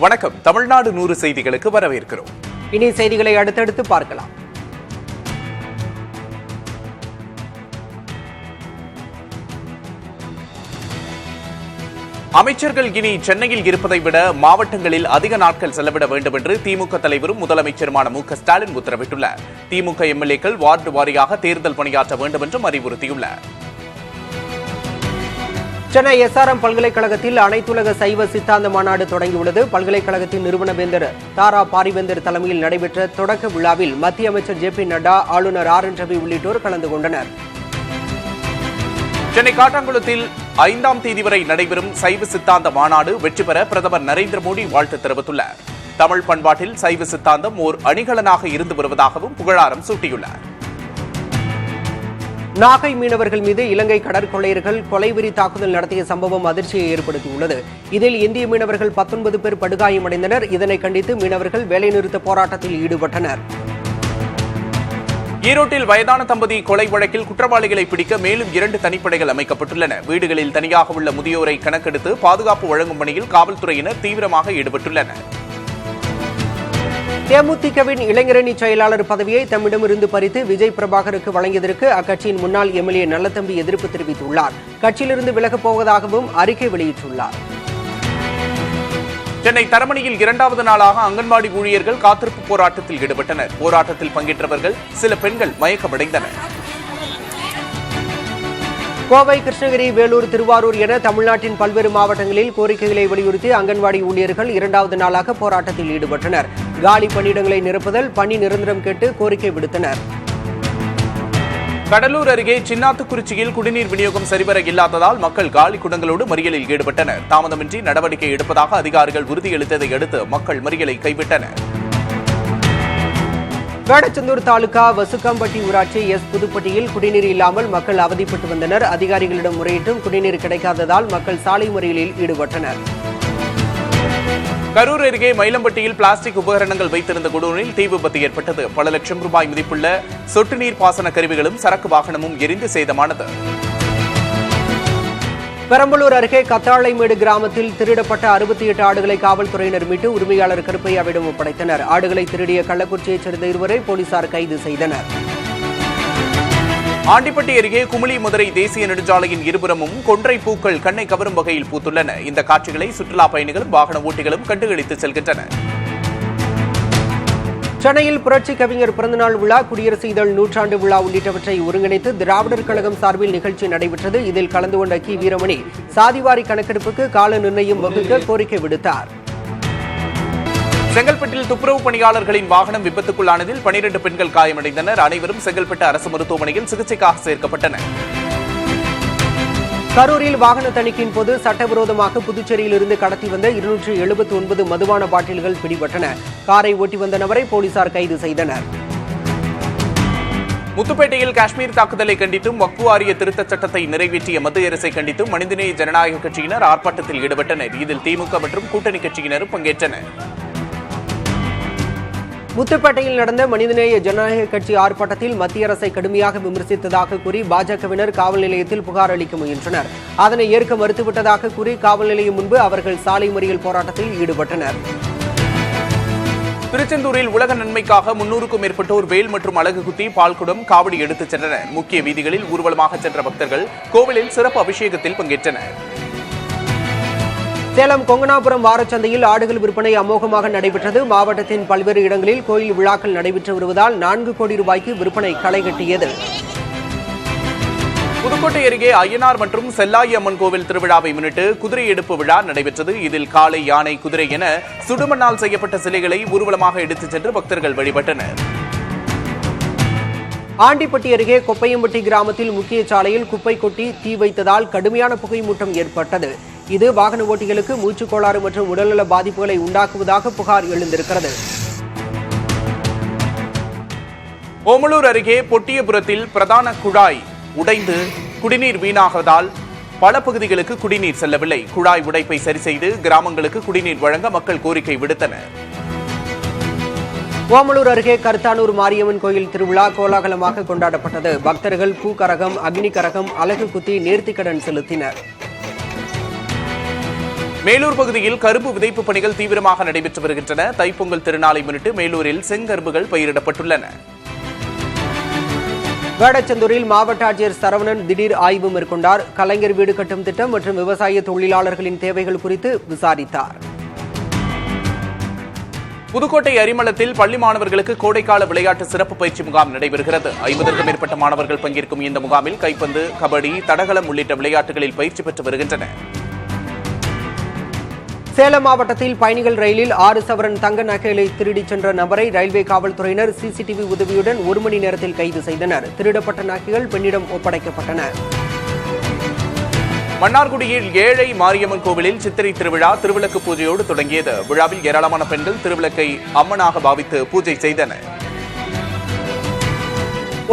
வணக்கம். தமிழ்நாடு 100 செய்திகளுக்கு வரவேற்கிறோம். இனி செய்திகளை அடுத்தடுத்து பார்க்கலாம். அமைச்சர்கள் இனி சென்னையில் இருப்பதை விட மாவட்டங்களில் அதிக நாட்கள் செலவிட வேண்டும் என்று திமுக தலைவரும் முதலமைச்சருமான மு.க.ஸ்டாலின் உத்தரவிட்டுள்ளார். திமுக எம்எல்ஏக்கள் வார்டு வாரியாக தேர்தல் பணியாற்ற வேண்டும் என்றும் அறிவுறுத்தியுள்ளார். சென்னை SRM பல்கலைக்கழகத்தில் அனைத்துலக சைவ சித்தாந்த மாநாடு தொடங்கியுள்ளது. பல்கலைக்கழகத்தின் நிறுவன வேந்தர் தாரா பாரிவேந்தர் தலைமையில் நடைபெற்ற தொடக்க விழாவில் மத்திய அமைச்சர் JP நட்டா, ஆளுநர் RN ரவி உள்ளிட்டோர் கலந்து கொண்டனர். சென்னை காட்டாங்குளத்தில் 5ஆம் தேதி வரை நடைபெறும் சைவ சித்தாந்த மாநாடு வெற்றி பெற பிரதமர் நரேந்திர மோடி வாழ்த்து தெரிவித்துள்ளார். தமிழ் பண்பாட்டில் சைவ சித்தாந்தம் ஓர் அணிகலனாக இருந்து வருவதாகவும் புகழாரம் சூட்டியுள்ளார். நாகை மீனவர்கள் மீது இலங்கை கடற்கொள்ளையர்கள் கொலைவெறி தாக்குதல் நடத்திய சம்பவம் அதிர்ச்சியை ஏற்படுத்தியுள்ளது. இதில் இந்திய மீனவர்கள் 19 பேர் படுகாயமடைந்தனர். இதனை கண்டித்து மீனவர்கள் வேலைநிறுத்த போராட்டத்தில் ஈடுபட்டனர். ஈரோட்டில் வயதான தம்பதி கொலை வழக்கில் குற்றவாளிகளை பிடிக்க மேலும் 2 தனிப்படைகள் அமைக்கப்பட்டுள்ளன. வீடுகளில் தனியாக உள்ள முதியோரை கணக்கெடுத்து பாதுகாப்பு வழங்கும் பணியில் காவல்துறையினர் தீவிரமாக ஈடுபட்டுள்ளனர். தேமுதிகவின் இளைஞரணி செயலாளர் பதவியை தம்மிடமிருந்து பறித்து விஜய் பிரபாகருக்கு வழங்கியதற்கு அக்கட்சியின் முன்னாள் MLA நல்லதம்பி எதிர்ப்பு தெரிவித்துள்ளார். கட்சியிலிருந்து விலகப் போவதாகவும் அறிக்கை வெளியிட்டுள்ளார். சென்னை தரமணியில் 2வது நாளாக அங்கன்வாடி ஊழியர்கள் காத்திருப்பு போராட்டத்தில் ஈடுபட்டனர். போராட்டத்தில் பங்கேற்றவர்கள் சில பெண்கள் மயக்கமடைந்தனர். கோவை, கிருஷ்ணகிரி, வேலூர், திருவாரூர் என தமிழ்நாட்டின் பல்வேறு மாவட்டங்களில் கோரிக்கைகளை வலியுறுத்தி அங்கன்வாடி ஊழியர்கள் 2வது நாளாக போராட்டத்தில் ஈடுபட்டனர். காலி பணியிடங்களை நிரப்புதல், பணி நிரந்தரம் கேட்டு கோரிக்கை விடுத்தனர். கடலூர் அருகே சின்னாத்துக்குறிச்சியில் குடிநீர் விநியோகம் சரிவர இல்லாததால் மக்கள் காலி குடங்களோடு மறியலில் ஈடுபட்டனர். தாமதமின்றி நடவடிக்கை எடுப்பதாக அதிகாரிகள் உறுதியளித்ததை அடுத்து மக்கள் மறியலை கைவிட்டனர். வேடச்சந்தூர் தாலுகா வசுக்காம்பட்டி ஊராட்சி புதுப்பட்டியில் குடிநீர் இல்லாமல் மக்கள் அவதிப்பட்டு வந்தனர். அதிகாரிகளிடம் முறையிட்டும் குடிநீர் கிடைக்காததால் மக்கள் சாலை மறியலில் ஈடுபட்டனர். கரூர் அருகே மயிலம்பட்டியில் பிளாஸ்டிக் உபகரணங்கள் வைத்திருந்த குடோனில் தீ விபத்து ஏற்பட்டது. பல லட்சம் ரூபாய் மதிப்புள்ள சொட்டு நீர் பாசன கருவிகளும் சரக்கு வாகனமும் எரிந்து சேதமானது. பெரம்பலூர் அருகே கத்தாழைமேடு கிராமத்தில் திருடப்பட்ட 68 ஆடுகளை காவல்துறையினர் மீட்டு உரிமையாளர் கருப்பையாவிடம் ஒப்படைத்தனர். ஆடுகளை திருடிய கள்ளக்குறிச்சியைச் சேர்ந்த 2 போலீசார் கைது செய்தனர். ஆண்டிப்பட்டி அருகே குமுளி மதுரை தேசிய நெடுஞ்சாலையின் இருபுறமும் கொன்றை பூக்கள் கண்ணை கவரும் வகையில் பூத்துள்ளன. இந்த காட்சிகளை சுற்றுலா பயணிகளும் வாகன ஓட்டிகளும் கண்டுகளித்து செல்கின்றனர். சென்னையில் புரட்சி கவிஞர் பிறந்தநாள் விழா, குடியரசு இதழ் 100ஆண்டு விழா உள்ளிட்டவற்றை ஒருங்கிணைத்து திராவிடர் கழகம் சார்பில் நிகழ்ச்சி நடைபெற்றது. இதில் கலந்து கொண்ட வீரமணி சாதிவாரி கணக்கெடுப்புக்கு கால நிர்ணயம் வகுக்க கோரிக்கை விடுத்தார். செங்கல்பட்டில் துப்புரவு பணியாளர்களின் வாகனம் விபத்துக்குள்ளானதில் 12 பெண்கள் காயமடைந்தனர். அனைவரும் செங்கல்பட்டு அரசு மருத்துவமனையில் சிகிச்சைக்காக சேர்க்கப்பட்டனர். கரூரில் வாகன தணிக்கையின் போது சட்டவிரோதமாக புதுச்சேரியிலிருந்து கடத்தி வந்த 279 மதுபான பாட்டில்கள் பிடிபட்டன. காரை ஓட்டி வந்த நபரை போலீசார் கைது செய்தனர். முத்துப்பேட்டையில் காஷ்மீர் தாக்குதலை கண்டித்தும் வக்ஃபு வாரிய திருத்தச் சட்டத்தை நிறைவேற்றிய மத்திய அரசை கண்டித்தும் மனிதநேய ஜனநாயக கட்சியினர் ஆர்ப்பாட்டத்தில் ஈடுபட்டனர். இதில் திமுக மற்றும் கூட்டணி கட்சியினரும் பங்கேற்றனர். முத்துப்பேட்டையில் நடந்த மனிதநேய ஜனநாயக கட்சி ஆர்ப்பாட்டத்தில் மத்திய அரசை கடுமையாக விமர்சித்ததாக கூறி பாஜகவினர் காவல் நிலையத்தில் புகார் அளிக்க முயன்றனர். அதனை ஏற்க மறுத்துவிட்டதாக கூறி காவல் நிலையம் முன்பு அவர்கள் சாலை மறியல் போராட்டத்தில் ஈடுபட்டனர். திருச்செந்தூரில் உலக நன்மைக்காக 300க்கும் மேற்பட்டோர் வேல் மற்றும் அலகு குத்தி பால்குடம் காவடி எடுத்துச் சென்றனர். முக்கிய வீதிகளில் ஊர்வலமாக சென்ற பக்தர்கள் கோவிலில் சிறப்பு அபிஷேகத்தில் பங்கேற்றனர். சேலம் கொங்கனாபுரம் வாரச்சந்தையில் ஆடுகள் விற்பனை அமோகமாக நடைபெற்றது. மாவட்டத்தின் பல்வேறு இடங்களில் கோயில் விழாக்கள் நடைபெற்று வருவதால் 4 கோடி ரூபாய்க்கு விற்பனை களைகட்டியது. புதுக்கோட்டை அருகே அய்யனார் மற்றும் செல்லாயி அம்மன் கோவில் திருவிழாவை முன்னிட்டு குதிரை எடுப்பு விழா நடைபெற்றது. இதில் காளை, யானை, குதிரை என சுடுமண்ணால் செய்யப்பட்ட சிலைகளை ஊர்வலமாக எடுத்துச் சென்று பக்தர்கள் வழிபட்டனர். ஆண்டிப்பட்டி அருகே கொப்பையம்பட்டி கிராமத்தில் முக்கிய சாலையில் குப்பை கொட்டி தீ வைத்ததால் கடுமையான புகைமூட்டம் ஏற்பட்டது. இது வாகன ஓட்டிகளுக்கு மூச்சுக் கோளாறு மற்றும் உடல்நல பாதிப்புகளை உண்டாக்குவதாக புகார் எழுந்திருக்கிறது. ஓமலூர் அருகே பொட்டியபுரத்தில் பிரதான குழாய் உடைந்து குடிநீர் வீணாகதால் பல பகுதிகளுக்கு குடிநீர் செல்லவில்லை. குழாய் உடைப்பை சரி செய்து கிராமங்களுக்கு குடிநீர் வழங்க மக்கள் கோரிக்கை விடுத்தனர். ஓமலூர் அருகே கருத்தானூர் மாரியம்மன் கோயில் திருவிழா கோலாகலமாக கொண்டாடப்பட்டது. பக்தர்கள் பூக்கரகம், அக்னி கரகம், அலகு குத்தி நேர்த்திக்கடன் செலுத்தினர். மேலூர் பகுதியில் கரும்பு விதைப்பு பணிகள் தீவிரமாக நடைபெற்று வருகின்றன. தைப்பொங்கல் திருநாளை முன்னிட்டு மேலூரில் செங்கரும்புகள் பயிரிடப்பட்டுள்ளன. வேடச்சந்தூரில் மாவட்ட ஆட்சியர் சரவணன் திடீர் ஆய்வு மேற்கொண்டார். கலைஞர் வீடு கட்டும் திட்டம் மற்றும் விவசாய தொழிலாளர்களின் தேவைகள் குறித்து விசாரித்தார். புதுக்கோட்டை அரிமளத்தில் பள்ளி மாணவர்களுக்கு கோடைக்கால விளையாட்டு சிறப்பு பயிற்சி முகாம் நடைபெறுகிறது. 50க்கும் மேற்பட்ட மாணவர்கள் பங்கேற்கும் இந்த முகாமில் கைப்பந்து, கபடி, தடகளம் உள்ளிட்ட விளையாட்டுகளில் பயிற்சி பெற்று வருகின்றனர். சேலம் மாவட்டத்தில் பயணிகள் ரயிலில் 6 சவரன் தங்க நகைகளை திருடிச் சென்ற நபரை ரயில்வே காவல்துறையினர் சிசிடிவி உதவியுடன் 1 மணி நேரத்தில் கைது செய்தனர். திருடப்பட்ட நகைகள் பெண்ணிடம் ஒப்படைக்கப்பட்டன. மன்னார்குடியில் ஏழை மாரியம்மன் கோவிலில் சித்திரை திருவிழா திருவிளக்கு பூஜையோடு தொடங்கியது. விழாவில் ஏராளமான பெண்கள் திருவிளக்கை அம்மனாக பாவித்து பூஜை செய்தனர்.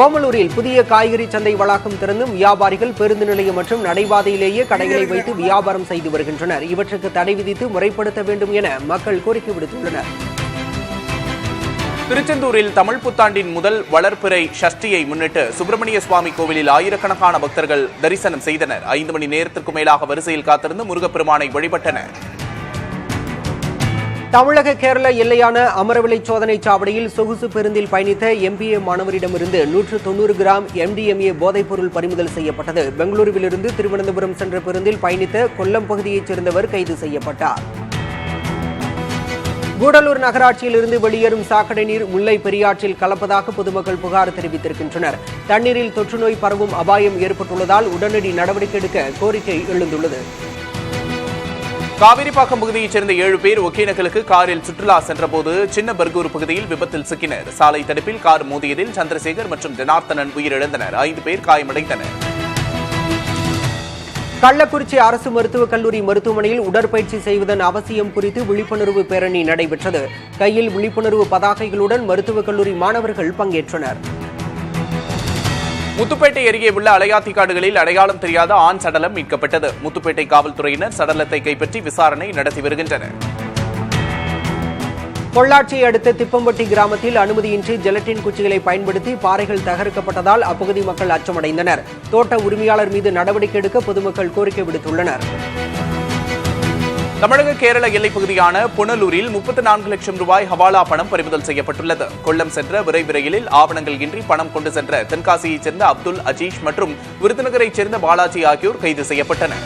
ஓமலூரில் புதிய காய்கறி சந்தை வளாகம் திறந்தும் வியாபாரிகள் பேருந்து நிலையம் மற்றும் நடைபாதையிலேயே கடைகளை வைத்து வியாபாரம் செய்து வருகின்றனர். இவற்றுக்கு தடை விதித்து முறைப்படுத்த வேண்டும் என மக்கள் கோரிக்கை விடுத்துள்ளனர். திருச்செந்தூரில் தமிழ் புத்தாண்டின் முதல் வளர்பிறை சஷ்டியை முன்னிட்டு சுப்பிரமணிய சுவாமி கோவிலில் ஆயிரக்கணக்கான பக்தர்கள் தரிசனம் செய்தனர். 5 மணி நேரத்திற்கும் மேலாக வரிசையில் காத்திருந்து முருகப்பெருமானை வழிபட்டனர். தமிழக கேரள எல்லையான அமரவிளை சோதனை சாவடியில் சொகுசு பேருந்தில் பயணித்த MBA மாணவரிடமிருந்து 190 கிராம் MDMA போதைப்பொருள் பறிமுதல் செய்யப்பட்டது. பெங்களூருவிலிருந்து திருவனந்தபுரம் சென்ற பேருந்தில் பயணித்த கொல்லம் பகுதியைச் சேர்ந்தவர் கைது செய்யப்பட்டார். கூடலூர் நகராட்சியிலிருந்து வெளியேறும் சாக்கடை நீர் முல்லை பெரியாற்றில் கலப்பதாக பொதுமக்கள் புகார் தெரிவித்திருக்கின்றனர். தண்ணீரில் தொற்றுநோய் பரவும் அபாயம் ஏற்பட்டுள்ளதால் உடனடி நடவடிக்கை எடுக்க கோரிக்கை எழுந்துள்ளது. காவிரிப்பாக்கம் பகுதியைச் சேர்ந்த 7 பேர் ஒகேனக்கலுக்கு காரில் சுற்றுலா சென்றபோது சின்ன பர்கூர் பகுதியில் விபத்தில் சிக்கினர். சாலை தடுப்பில் கார் மோதியதில் சந்திரசேகர் மற்றும் ஜனார்த்தனன் உயிரிழந்தனர். 5 பேர் காயமடைந்தனர். கள்ளக்குறிச்சி அரசு மருத்துவக் கல்லூரி மருத்துவமனையில் உடற்பயிற்சி செய்வதன் அவசியம் குறித்து விழிப்புணர்வு பேரணி நடைபெற்றது. கையில் விழிப்புணர்வு பதாகைகளுடன் மருத்துவக் கல்லூரி மாணவர்கள் பங்கேற்றனர். முத்துப்பேட்டை அருகே உள்ள அலையாத்தி காடுகளில் அடையாளம் தெரியாத ஆண் சடலம் மீட்கப்பட்டது. முத்துப்பேட்டை காவல்துறையினர் சடலத்தை கைப்பற்றி விசாரணை நடத்தி வருகின்றனர். பொள்ளாச்சியை அடுத்த திப்பம்பட்டி கிராமத்தில் அனுமதியின்றி ஜெலட்டின் குச்சிகளை பயன்படுத்தி பாறைகள் தகர்க்கப்பட்டதால் அப்பகுதி மக்கள் அச்சமடைந்தனர். தோட்ட உரிமையாளர் மீது நடவடிக்கை எடுக்க பொதுமக்கள் கோரிக்கை விடுத்துள்ளனர். தமிழக கேரள எல்லைப் பகுதியான புனலூரில் 34 லட்சம் ரூபாய் ஹவாலா பணம் பறிமுதல் செய்யப்பட்டுள்ளது. கொல்லம் சென்ற விரைவு ரயிலில் ஆவணங்கள் இன்றி பணம் கொண்டு சென்ற தென்காசியைச் சேர்ந்த அப்துல் அஜீஷ் மற்றும் விருதுநகரைச் சேர்ந்த பாலாஜி ஆகியோர் கைது செய்யப்பட்டனர்.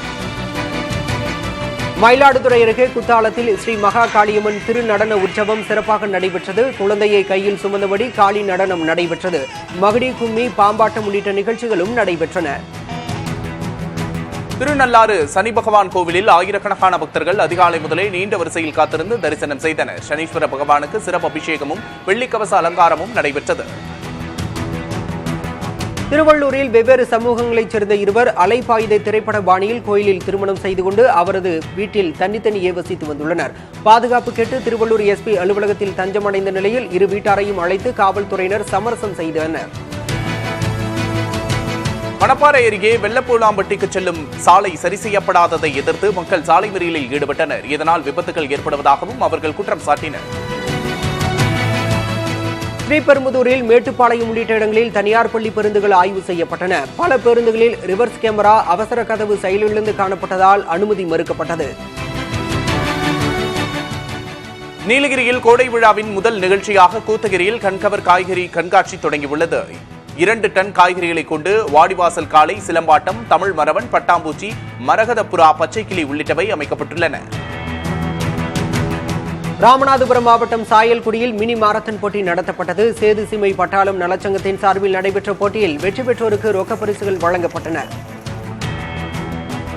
மயிலாடுதுறை அருகே குத்தாலத்தில் ஸ்ரீ மகா காளியம்மன் திருநடன உற்சவம் சிறப்பாக நடைபெற்றது. குழந்தையை கையில் சுமந்தபடி காளி நடனம் நடைபெற்றது. மகுடி, கும்மி, பாம்பாட்டம் உள்ளிட்ட நிகழ்ச்சிகளும் நடைபெற்றன. திருநள்ளாறு சனி பகவான் கோவிலில் ஆயிரக்கணக்கான பக்தர்கள் அதிகாலை முதலே நீண்ட வரிசையில் காத்திருந்து தரிசனம் செய்தனர். சனீஸ்வர பகவானுக்கு சிறப்பு அபிஷேகமும் வெள்ளிக்கவச அலங்காரமும் நடைபெற்றது. திருவள்ளூரில் வெவ்வேறு சமூகங்களைச் சேர்ந்த இருவர் அலைப்பாயுதை திரைப்பட பாணியில் கோயிலில் திருமணம் செய்து கொண்டு அவரது வீட்டில் தனித்தனியே வசித்து வந்துள்ளனர். பாதுகாப்பு கேட்டு திருவள்ளூர் SP அலுவலகத்தில் தஞ்சமடைந்த நிலையில் இரு வீட்டாரையும் அழைத்து காவல்துறையினர் சமரசம் செய்தனர். மணப்பாறை அருகே வெள்ளப்பூலாம்பட்டிக்கு செல்லும் சாலை சரி செய்யப்படாததை எதிர்த்து மக்கள் சாலை மறியலில் ஈடுபட்டனர். இதனால் விபத்துகள் ஏற்படுவதாகவும் அவர்கள் குற்றம் சாட்டினர். ஸ்ரீபெரும்புதூரில் மேட்டுப்பாளையம் உள்ளிட்ட இடங்களில் தனியார் பள்ளி பேருந்துகள் ஆய்வு செய்யப்பட்டன. பல பேருந்துகளில் ரிவர்ஸ் கேமரா, அவசர கதவு செயலிழந்து காணப்பட்டதால் அனுமதி மறுக்கப்பட்டது. நீலகிரியில் கோடை விழாவின் முதல் நிகழ்ச்சியாக கூத்தகிரியில் கண்கவர் காய்கறி கண்காட்சி தொடங்கியுள்ளது. 2 டன் காய்கறிகளை கொண்டு வாடிவாசல் காளை, சிலம்பாட்டம், தமிழ் மரவன், பட்டாம்பூச்சி, மரகதப்புறா, பச்சைக்கிளி உள்ளிட்டவை அமைக்கப்பட்டுள்ளன. ராமநாதபுரம் மாவட்டம் சாயல்குடியில் மினி மாரத்தான் போட்டி நடத்தப்பட்டது. சேது சீமை பட்டாளம் நலச்சங்கத்தின் சார்பில் நடைபெற்ற போட்டியில் வெற்றி பெற்றோருக்கு ரொக்க பரிசுகள் வழங்கப்பட்டன.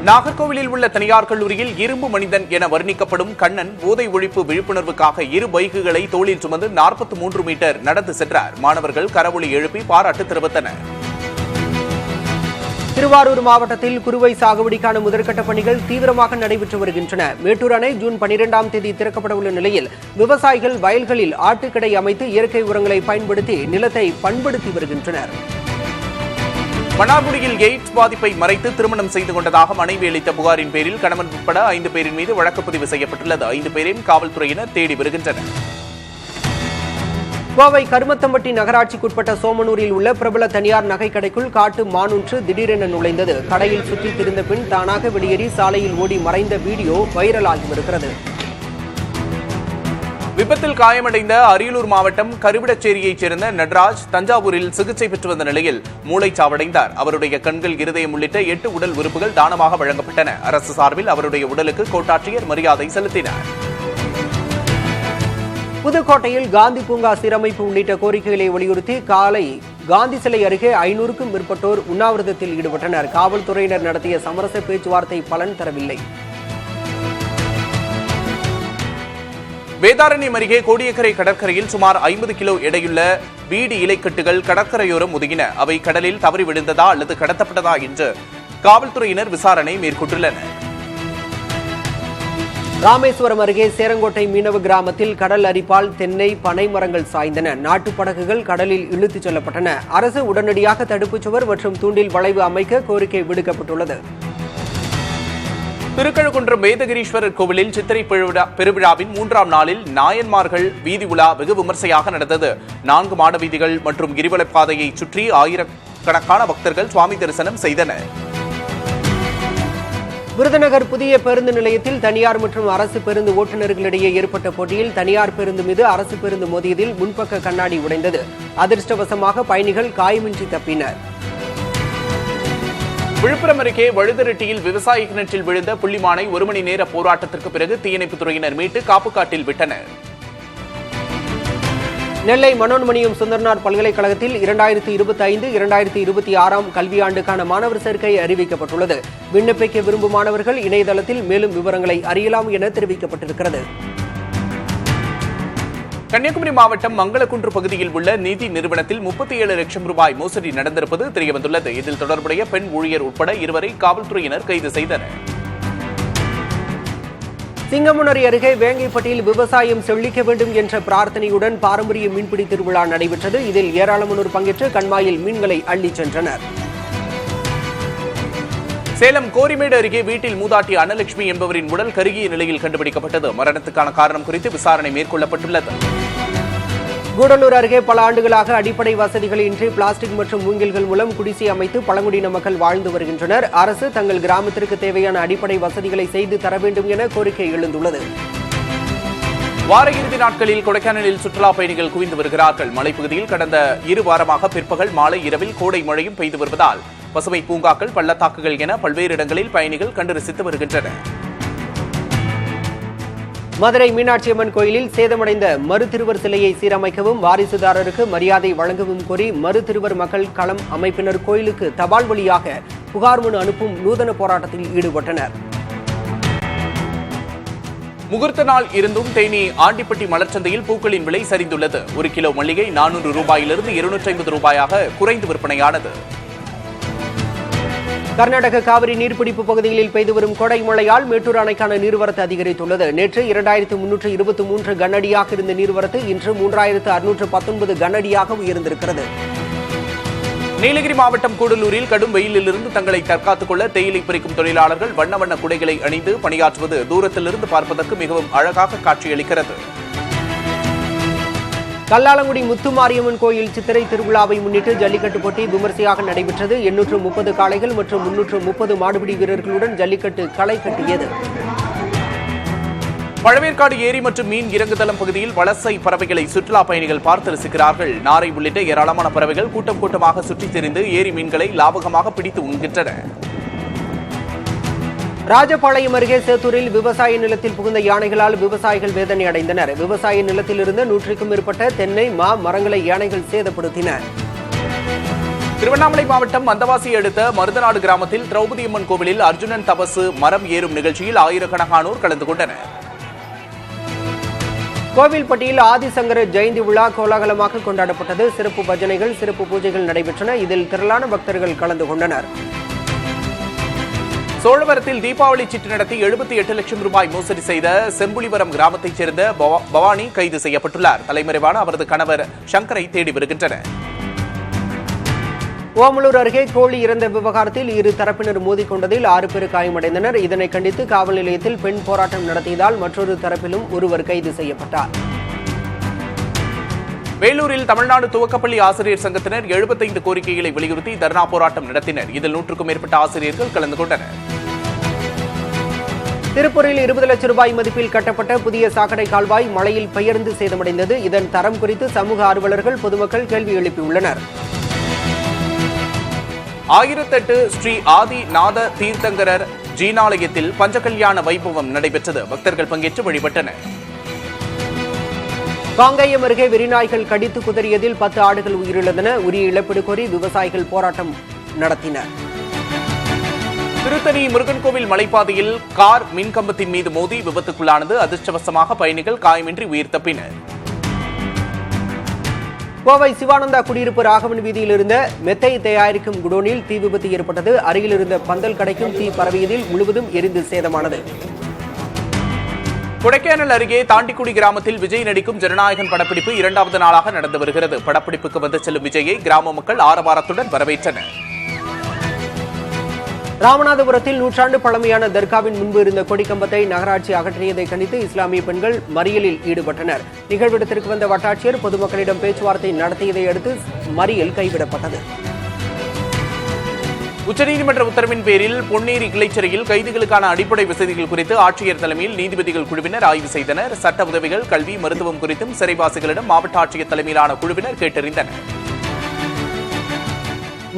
நாகர்கோவிலில் உள்ள தனியார் கல்லூரியில் இரும்பு மனிதன் என வர்ணிக்கப்படும் கண்ணன் போதை ஒழிப்பு விழிப்புணர்வுக்காக 2 பைக்குகளை தோளில் சுமந்து 43 மீட்டர் நடந்து சென்றார். மாணவர்கள் கரவொலி எழுப்பி பாராட்டு தெரிவித்தனர். திருவாரூர் மாவட்டத்தில் குறுவை சாகுபடிக்கான முதற்கட்ட பணிகள் தீவிரமாக நடைபெற்று வருகின்றன. மேட்டூர் அணை ஜூன் 12ஆம் தேதி திறக்கப்பட உள்ள நிலையில் விவசாயிகள் வயல்களில் ஆட்டுக்கடை அமைத்து இயற்கை உரங்களை பயன்படுத்தி நிலத்தை பண்படுத்தி வருகின்றனர். மன்னார்குடியில் எய்ட்ஸ் பாதிப்பை மறைத்து திருமணம் செய்து கொண்டதாக மனைவி அளித்த புகாரின் பேரில் கணவன் உட்பட 5 பேரின் மீது வழக்கு பதிவு செய்யப்பட்டுள்ளது. 5 பேரையும் காவல்துறையினர் தேடி வருகின்றனர். கோவை கருமத்தம்பட்டி நகராட்சிக்குட்பட்ட சோமனூரில் உள்ள பிரபல தனியார் நகை கடைக்குள் காட்டு மானொன்று திடீரென நுழைந்தது. கடையில் சுற்றித் திரிந்த பின் தானாக வெளியேறி சாலையில் ஓடி மறைந்த வீடியோ வைரலாகி வருகிறது. விபத்தில் காயமடைந்த அரியலூர் மாவட்டம் கருவிடச்சேரியைச் சேர்ந்த நடராஜ் தஞ்சாவூரில் சிகிச்சை பெற்று வந்த நிலையில் மூளைச்சாவடைந்தார். அவருடைய கண்கள், இருதயம் உள்ளிட்ட 8 உடல் உறுப்புகள் தானமாக வழங்கப்பட்டன. அரசு சார்பில் அவருடைய உடலுக்கு கோட்டாட்சியர் மரியாதை செலுத்தினார். புதுக்கோட்டையில் காந்தி பூங்கா சீரமைப்பு உள்ளிட்ட கோரிக்கைகளை வலியுறுத்தி காலை காந்தி சிலை அருகே 500க்கும் மேற்பட்டோர் உண்ணாவிரதத்தில் ஈடுபட்டனர். காவல்துறையினர் நடத்திய சமரச பேச்சுவார்த்தை பலன் தரவில்லை. வேதாரண்யம் அருகே கோடியக்கரை கடற்கரையில் சுமார் 50 கிலோ எடையுள்ள வீடு இலைக்கட்டுகள் கடற்கரையோரம் ஒதுங்கின. அவை கடலில் தவறி விழுந்ததா அல்லது கடத்தப்பட்டதா என்று காவல்துறையினர் விசாரணை மேற்கொண்டுள்ளனர். ராமேஸ்வரம் அருகே சேரங்கோட்டை மீனவ கிராமத்தில் கடல் அரிப்பால் தென்னை, பனை மரங்கள் சாய்ந்தன. நாட்டுப் படகுகள் கடலில் இழுத்துச் செல்லப்பட்டன. அரசு உடனடியாக தடுப்புச் சுவர் மற்றும் தூண்டில் வளைவு அமைக்க கோரிக்கை விடுக்கப்பட்டுள்ளது. திருக்கழுக்குன்றம் வேதகிரீஸ்வரர் கோவிலில் சித்திரை பெருவிழாவின் 3ஆம் நாளில் நாயன்மார்கள் வீதி உலா வெகு விமர்சையாக நடந்தது. 4 மாட வீதிகள் மற்றும் கிரிவலப்பாதையை சுற்றி ஆயிரக்கணக்கான பக்தர்கள் சுவாமி தரிசனம் செய்தனர். விருதுநகர் புதிய பேருந்து நிலையத்தில் தனியார் மற்றும் அரசு பேருந்து ஓட்டுநர்களிடையே ஏற்பட்ட போட்டியில் தனியார் பேருந்து மீது அரசு பேருந்து மோதியதில் முன்பக்க கண்ணாடி உடைந்தது. அதிர்ஷ்டவசமாக பயணிகள் காயமின்றி தப்பினர். விழுப்புரம் அருகே வழுதரெட்டியில் விவசாய கிணற்றில் விழுந்த புள்ளிமானை 1 மணி நேர போராட்டத்திற்கு பிறகு தீயணைப்புத் துறையினர் மீட்டு காப்புக்காட்டில் விட்டனர். நெல்லை மனோன்மணியம் சுந்தரனார் பல்கலைக்கழகத்தில் 2025-2026 கல்வியாண்டுக்கான மாணவர் சேர்க்கை அறிவிக்கப்பட்டுள்ளது. விண்ணப்பிக்க விரும்பும் மாணவர்கள் இணையதளத்தில் மேலும் விவரங்களை அறியலாம் என தெரிவிக்கப்பட்டிருக்கிறது. கன்னியாகுமரி மாவட்டம் மங்களக்குன்று பகுதியில் உள்ள நிதி நிறுவனத்தில் 37 லட்சம் ரூபாய் மோசடி நடந்திருப்பது தெரியவந்துள்ளது. இதில் தொடர்புடைய பெண் ஊழியர் உட்பட 2 காவல்துறையினர் கைது செய்தனர். சிங்கமுனரி அருகே வேங்கைப்பட்டியில் விவசாயம் செழிக்க வேண்டும் என்ற பிரார்த்தனையுடன் பாரம்பரிய மீன்பிடி திருவிழா நடைபெற்றது. இதில் ஏராளமானோர் பங்கேற்று கண்மாயில் மீன்களை அள்ளிச் சென்றனர். சேலம் கோரிமேடு அருகே வீட்டில் மூதாட்டி அன்னலட்சுமி என்பவரின் உடல் கருகிய நிலையில் கண்டுபிடிக்கப்பட்டது. மரணத்துக்கான காரணம் குறித்து விசாரணை மேற்கொள்ளப்பட்டுள்ளது. கூடலூர் அருகே பல ஆண்டுகளாக அடிப்படை வசதிகள் இன்றி பிளாஸ்டிக் மற்றும் மூங்கில்கள் மூலம் குடிசை அமைத்து பழங்குடியின மக்கள் வாழ்ந்து வருகின்றனர். அரசு தங்கள் கிராமத்திற்கு தேவையான அடிப்படை வசதிகளை செய்து தர வேண்டும் என கோரிக்கை எழுந்துள்ளது. வார இறுதி நாட்களில் கொடைக்கானலில் சுற்றுலா பயணிகள் குவிந்து வருகிறார்கள். மலைப்பகுதியில் கடந்த 2 வாரமாக பிற்பகல், மாலை, இரவில் கோடை மழையும் பெய்து வருவதால் பசுமை பூங்காக்கள், பள்ளத்தாக்குகள் என பல்வேறு இடங்களில் பயணிகள் கண்டு ரசித்து வருகின்றனர். மதுரை மீனாட்சி அம்மன் கோயிலில் சேதமடைந்த மறுதிருவர் சிலையை சீரமைக்கவும் வாரிசுதாரருக்கு மரியாதை வழங்கவும் கோரி மறுதிருவர் மக்கள் களம் அமைப்பினர் கோயிலுக்கு தபால் வழியாக புகார் மனு அனுப்பும் நூதன போராட்டத்தில் ஈடுபட்டனர். முகூர்த்த நாள் இருந்தும் தேனி ஆண்டிப்பட்டி மலர்ச்சந்தையில் பூக்களின் விலை சரிந்துள்ளது. 1 கிலோ மல்லிகை 400 ரூபாயிலிருந்து 250 ரூபாயாக குறைந்து விற்பனையானது. கர்நாடக காவிரி நீர்பிடிப்பு பகுதிகளில் பெய்து வரும் கோடை மழையால் மேட்டூர் அணைக்கான நீர்வரத்து அதிகரித்துள்ளது. நேற்று 2323 கனஅடியாக இருந்த நீர்வரத்து இன்று 3619 கனஅடியாக உயர்ந்திருக்கிறது. நீலகிரி மாவட்டம் கூடலூரில் கடும் வெயிலிலிருந்து தங்களை தற்காத்துக் கொள்ள தேயிலை பறிக்கும் தொழிலாளர்கள் வண்ண வண்ண குடைகளை அணிந்து பணியாற்றுவது தூரத்திலிருந்து பார்ப்பதற்கு மிகவும் அழகாக காட்சியளிக்கிறது. கல்லாலங்குடி முத்துமாரியம்மன் கோயில் சித்திரை திருவிழாவை முன்னிட்டு ஜல்லிக்கட்டு போட்டி விமர்சையாக நடைபெற்றது. 830 காளைகள் மற்றும் 330 மாடுபிடி வீரர்களுடன் ஜல்லிக்கட்டு களை கட்டியது. பழவேற்காடு ஏரி மற்றும் மீன் இறங்குதளம் பகுதியில் வலசை பறவைகளை சுற்றுலா பயணிகள் பார்த்து ரசிக்கிறார்கள். நாரை உள்ளிட்ட ஏராளமான பறவைகள் கூட்டம் கூட்டமாக சுற்றித் திரிந்து ஏரி மீன்களை லாபகமாக பிடித்து உண்கின்றன. ராஜபாளையம் அருகே சேத்தூரில் விவசாய நிலத்தில் புகுந்த யானைகளால் விவசாயிகள் வேதனை அடைந்தனர். விவசாய நிலத்தில் இருந்த 100க்கும் மேற்பட்ட தென்னை, மா மரங்களை யானைகள் சேதப்படுத்தின. திருவண்ணாமலை மாவட்டம் மந்தவாசி அடுத்த மருதநாடு கிராமத்தில் திரௌபதி அம்மன் கோவிலில் அர்ஜுனன் தபசு மரம் ஏறும் நிகழ்ச்சியில் ஆயிரக்கணக்கானோர் கலந்து கொண்டனர். கோவில்பட்டியில் ஆதிசங்கர ஜெயந்தி விழா கோலாகலமாக கொண்டாடப்பட்டது. சிறப்பு பஜனைகள், சிறப்பு பூஜைகள் நடைபெற்றன. இதில் திரளான பக்தர்கள் கலந்து கொண்டனர். சோழவரத்தில் தீபாவளி சிட்டு நடத்தி 78 லட்சம் ரூபாய் மோசடி செய்த செம்புலிவரம் கிராமத்தைச் சேர்ந்த பவானி கைது செய்யப்பட்டுள்ளார். தலைமறைவான அவரது கணவர் சங்கரை தேடி வருகின்றனர். ஓமலூர் அருகே கோழி இறந்த விவகாரத்தில் 2 தரப்பினர் மோதிக்கொண்டதில் 6 பேர் காயமடைந்தனர். இதனை கண்டித்து காவல் நிலையத்தில் பெண் போராட்டம் நடத்தியதால் மற்றொரு தரப்பிலும் ஒருவர் கைது செய்யப்பட்டார். வேலூரில் தமிழ்நாடு துவக்கப்பள்ளி ஆசிரியர் சங்கத்தினர் 75 கோரிக்கைகளை வலியுறுத்தி தர்ணா போராட்டம் நடத்தினர். இதில் 100க்கும் மேற்பட்ட ஆசிரியர்கள் கலந்து கொண்டனர். திருப்பூரில் 20 லட்சம் ரூபாய் மதிப்பில் கட்டப்பட்ட புதிய சாக்கடை கால்வாய் மழையில் பெயர்ந்து சேதமடைந்தது. இதன் தரம் குறித்து சமூக ஆர்வலர்கள் பொதுமக்கள் கேள்வி எழுப்பியுள்ளனர். 1008 ஸ்ரீ ஆதி நாத தீர்த்தங்கரர் ஜீனாலயத்தில் பஞ்சகல்யாண வைபவம் நடைபெற்றது. பக்தர்கள் பங்கேற்று வழிபட்டனர். காங்கேயம் அருகே வெறிநாய்கள் கடித்து குதறியதில் 10 ஆடுகள் உயிரிழந்தன. உரிய இழப்பீடு கோரி விவசாயிகள் போராட்டம் நடத்தினர். திருத்தணி முருகன் கோவில் மலைப்பாதையில் கார் மின்கம்பத்தின் மீது மோதி விபத்துக்குள்ளானது. அதிர்ஷ்டவசமாக பயணிகள் காயமின்றி உயிர் தப்பினர். கோவை சிவானந்தா குடியிருப்பு ராகவன் வீதியில் இருந்த மெத்தை தயாரிக்கும் குடோனில் தீ விபத்து ஏற்பட்டது. அருகில் இருந்த பந்தல் கடைக்கும் தீ பரவியதில் முழுவதும் எரிந்து சேதமானது. கொடைக்கானல் அருகே தாண்டிக்குடி கிராமத்தில் விஜய் நடிக்கும் ஜனநாயகன் படப்பிடிப்பு 2வது நாளாக நடந்து வருகிறது. படப்பிடிப்புக்கு வந்து செல்லும் விஜயை கிராம மக்கள் ஆரவாரத்துடன் வரவேற்றனர். ராமநாதபுரத்தில் நூற்றாண்டு பழமையான தர்காவின் முன்பு இருந்த கொடிக்கம்பத்தை நகராட்சி அகற்றியதை கண்டித்து இஸ்லாமிய பெண்கள் மறியலில் ஈடுபட்டனர். நிகழ்விடத்திற்கு வந்த வட்டாட்சியர் பொதுமக்களிடம் பேச்சுவார்த்தை நடத்தியதை அடுத்து மறியல் கைவிடப்பட்டது. உச்சநீதிமன்ற உத்தரவின் பேரில் பொன்னேரி கிளைச்சிறையில் கைதிகளுக்கான அடிப்படை வசதிகள் குறித்து ஆட்சியர் தலைமையில் நீதிபதிகள் குழுவினர் ஆய்வு செய்தனர். சட்ட உதவிகள், கல்வி, மருத்துவம் குறித்தும் சிறைவாசிகளிடம் மாவட்ட ஆட்சியர் தலைமையிலான குழுவினர் கேட்டறிந்தனர்.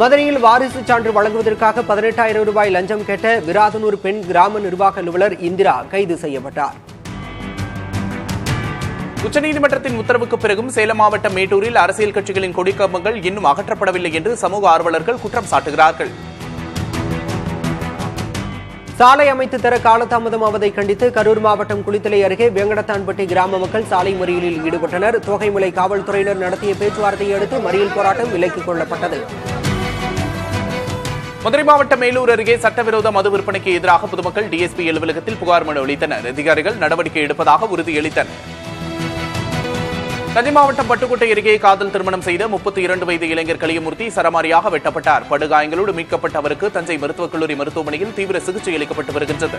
மதுரையில் வாரிசு சான்று வழங்குவதற்காக 18,000 ரூபாய் லஞ்சம் கேட்ட விராதனூர் பெண் கிராம நிர்வாக அலுவலர் இந்திரா கைது செய்யப்பட்டார். உச்சநீதிமன்றத்தின் உத்தரவுக்கு பிறகும் சேலம் மாவட்டம் மேட்டூரில் அரசியல் கட்சிகளின் கொடிக்கம்பங்கள் இன்னும் அகற்றப்படவில்லை என்று சமூக ஆர்வலர்கள் குற்றம் சாட்டுகிறார்கள். சாலை அமைத்து தர காலதாமதமாவதை கண்டித்து கரூர் மாவட்டம் குளித்தலை அருகே வேங்கடத்தான்பட்டி கிராம மக்கள் சாலை மறியலில் ஈடுபட்டனர். தோகைமலை காவல்துறையினர் நடத்திய பேச்சுவார்த்தையை அடுத்து மறியல் போராட்டம் விலக்கிக் கொள்ளப்பட்டது. மதுரை மாவட்டம் மேலூர் அருகே சட்டவிரோத மது விற்பனைக்கு எதிராக பொதுமக்கள் டிஎஸ்பி அலுவலகத்தில் புகார் மனு அளித்தனர். அதிகாரிகள் நடவடிக்கை எடுப்பதாக உறுதியளித்தனர். தஞ்சை மாவட்டம் பட்டுக்கோட்டை அருகே காதல் திருமணம் செய்த 32 வயது இளைஞர் கலியமூர்த்தி சரமாரியாக வெட்டப்பட்டார். படுகாயங்களோடு மீட்கப்பட்ட அவருக்கு தஞ்சை மருத்துவக் கல்லூரி மருத்துவமனையில் தீவிர சிகிச்சை அளிக்கப்பட்டு வருகின்றது.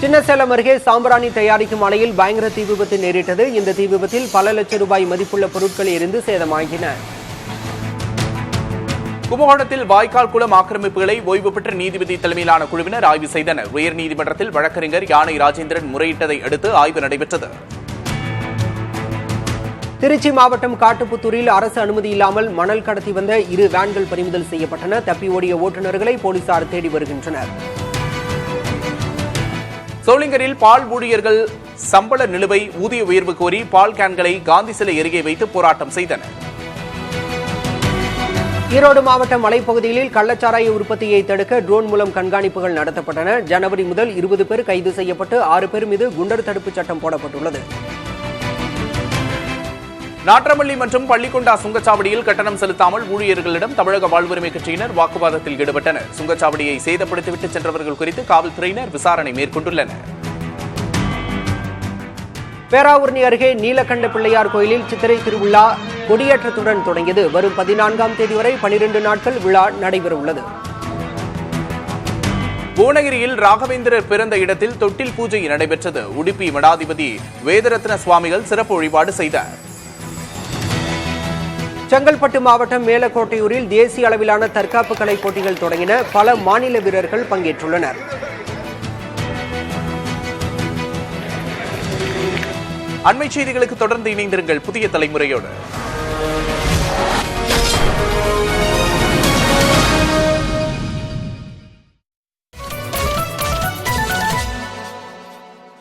சின்னசேலம் அருகே சாம்பிராணி தயாரிக்கும் ஆலையில் பயங்கர தீ விபத்து நேரிட்டது. இந்த தீ விபத்தில் பல லட்சம் ரூபாய் மதிப்புள்ள பொருட்கள் எரிந்து சேதமாகின. கும்பகோணத்தில் வாய்க்கால் குளம் ஆக்கிரமிப்புகளை ஓய்வு பெற்ற நீதிபதி தலைமையிலான குழுவினர் ஆய்வு செய்தனர். உயர்நீதிமன்றத்தில் வழக்கறிஞர் யானை ராஜேந்திரன் முறையிட்டதை அடுத்து ஆய்வு நடைபெற்றது. திருச்சி மாவட்டம் காட்டுப்புத்தூரில் அரசு அனுமதி இல்லாமல் மணல் கடத்தி வந்த 2 வேன்கள் பறிமுதல் செய்யப்பட்டன. தப்பி ஓடிய ஓட்டுநர்களை போலீசார் தேடி வருகின்றனர். சோளிங்கரில் பால் ஊழியர்கள் சம்பள நிலுவை ஊதிய உயர்வு கோரி பால் கேன்களை காந்தி சிலை அருகே வைத்து போராட்டம் செய்தனர். ஈரோடு மாவட்ட மலைப்பகுதிகளில் கள்ளச்சாராய உற்பத்தியை தடுக்க ட்ரோன் மூலம் கண்காணிப்புகள் நடத்தப்பட்டன. ஜனவரி முதல் 20 பேர் கைது செய்யப்பட்டு 6 பேர் மீது குண்டர் தடுப்பு சட்டம் போடப்பட்டுள்ளது. நாற்றமல்லி மற்றும் பள்ளிக்கொண்டா சுங்கச்சாவடியில் கட்டணம் செலுத்தாமல் ஊழியர்களிடம் தமிழக வாழ்வுரிமை கட்சியினர் வாக்குவாதத்தில் ஈடுபட்டனர். சுங்கச்சாவடியை சேதப்படுத்திவிட்டு சென்றவர்கள் குறித்து காவல்துறையினர் விசாரணை மேற்கொண்டுள்ளனர். பேராவூரணி அருகே நீலகண்ட பிள்ளையார் கோயிலில் சித்திரை திருவிழா கொடியேற்றத்துடன் தொடங்கியது. வரும் 14ஆம் தேதி வரை 12 நாட்கள் விழா நடைபெறவுள்ளது. புவனகிரியில் ராகவேந்திரர் பிறந்த இடத்தில் தொட்டில் பூஜை நடைபெற்றது. உடுப்பி மடாதிபதி வேதரத்ன சுவாமிகள் சிறப்பு வழிபாடு செய்தார். செங்கல்பட்டு மாவட்டம் மேலக்கோட்டையூரில் தேசிய அளவிலான தற்காப்பு கலை போட்டிகள் தொடங்கின. பல மாநில வீரர்கள் பங்கேற்றுள்ளனர். அண்மை செய்திகளுக்கு தொடர்ந்து இணைந்திருங்கள் புதிய தலைமுறையோடு.